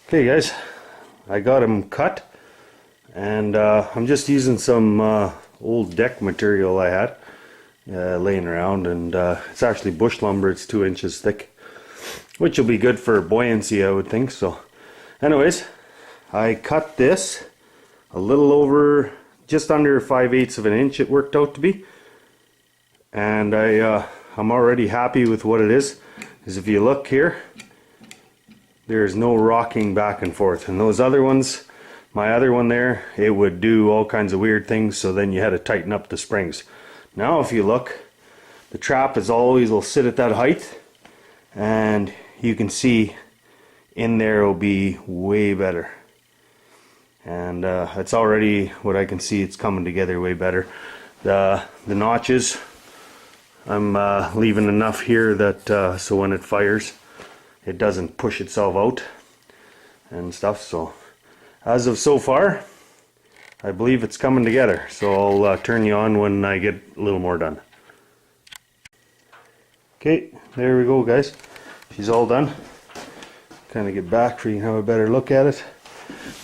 Okay guys, I got him cut, and I'm just using some old deck material I had laying around, and it's actually bush lumber. It's 2 inches thick, which will be good for buoyancy, I would think. So anyways, I cut this a little over, just under 5/8 of an inch it worked out to be, and I'm already happy with what it is. Because if you look here, there's no rocking back and forth. And those other ones, my other one there, it would do all kinds of weird things, so then you had to tighten up the springs. Now if you look, the trap is always will sit at that height, and you can see in there will be way better. And it's already, what I can see, it's coming together way better. The notches, I'm leaving enough here that so when it fires, it doesn't push itself out and stuff. So as of so far, I believe it's coming together. So I'll turn you on when I get a little more done. Okay, there we go guys. She's all done. Kind of get back so you can have a better look at it.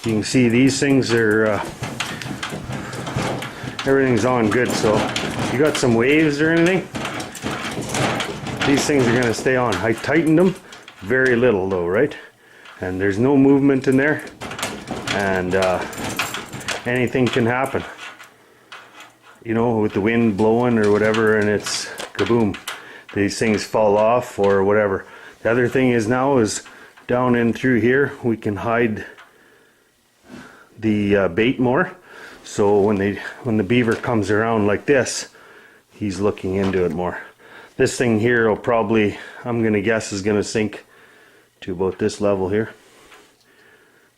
You can see these things are everything's on good. So if you got some waves or anything, these things are going to stay on. I tightened them very little though, right? And there's no movement in there, and anything can happen, you know, with the wind blowing or whatever, and it's kaboom, these things fall off or whatever. The other thing is now is down in through here we can hide the bait more, so when the beaver comes around like this, he's looking into it more. This thing here will probably, I'm gonna guess, is gonna sink to about this level here,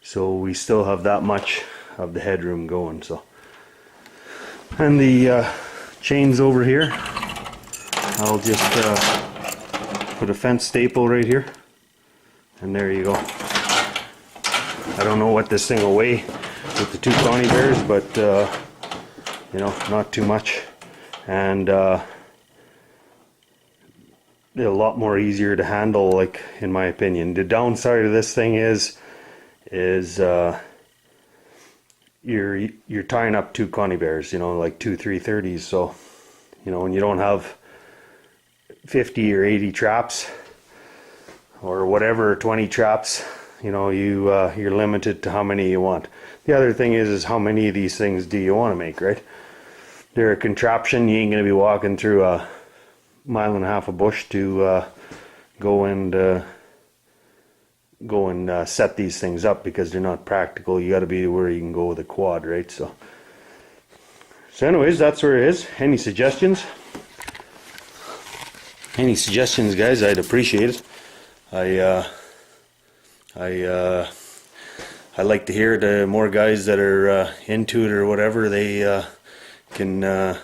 so we still have that much of the headroom going. So, and the chains over here, I'll just put a fence staple right here, and there you go. I don't know what this thing will weigh with the 2 Connie bears, but you know, not too much, and a lot more easier to handle, like, in my opinion. The downside of this thing is you're tying up 2 Connie bears, you know, like 2 330s. So, you know, when you don't have 50 or 80 traps or whatever, 20 traps, you know, you're limited to how many you want. The other thing is how many of these things do you want to make, right? They're a contraption. You ain't gonna be walking through a 1.5 miles of bush to go and set these things up, because they're not practical. You got to be where you can go with a quad, right? So anyways, that's where it is. Any suggestions? Any suggestions, guys? I'd appreciate it. I like to hear the more guys that are into it or whatever. They can.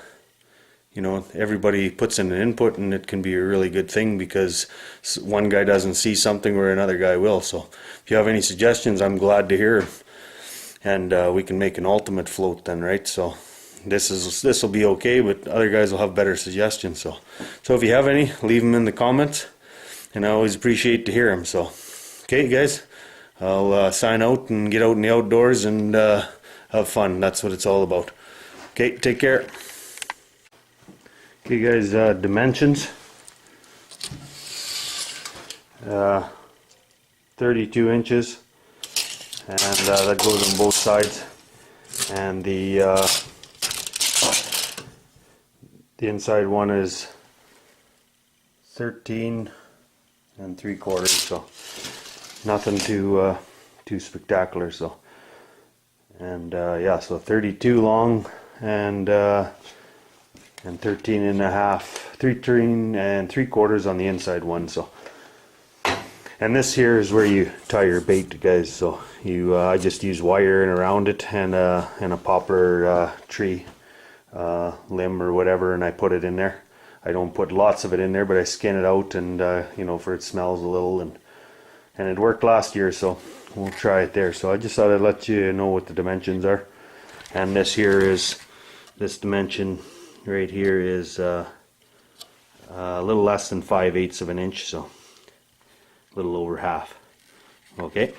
You know, everybody puts in an input, and it can be a really good thing, because one guy doesn't see something where another guy will. So if you have any suggestions, I'm glad to hear, and we can make an ultimate float then, right? So this will be okay, but other guys will have better suggestions. So if you have any, leave them in the comments, and I always appreciate to hear them. So okay guys, I'll sign out and get out in the outdoors and have fun. That's what it's all about. Okay, take care. Okay guys, dimensions, 32 inches, and that goes on both sides, and the inside one is 13 3/4, so nothing too spectacular. So, and yeah, so 32 long and 13 3/4 on the inside one. So, and this here is where you tie your bait, guys. So I just use wire and around it, and a poplar tree limb or whatever, and I put it in there. I don't put lots of it in there, but I skin it out, and you know, for it smells a little, and it worked last year, so we'll try it there. So I just thought I'd let you know what the dimensions are. And this here is, this dimension right here is a little less than 5/8 of an inch, so a little over half. Okay.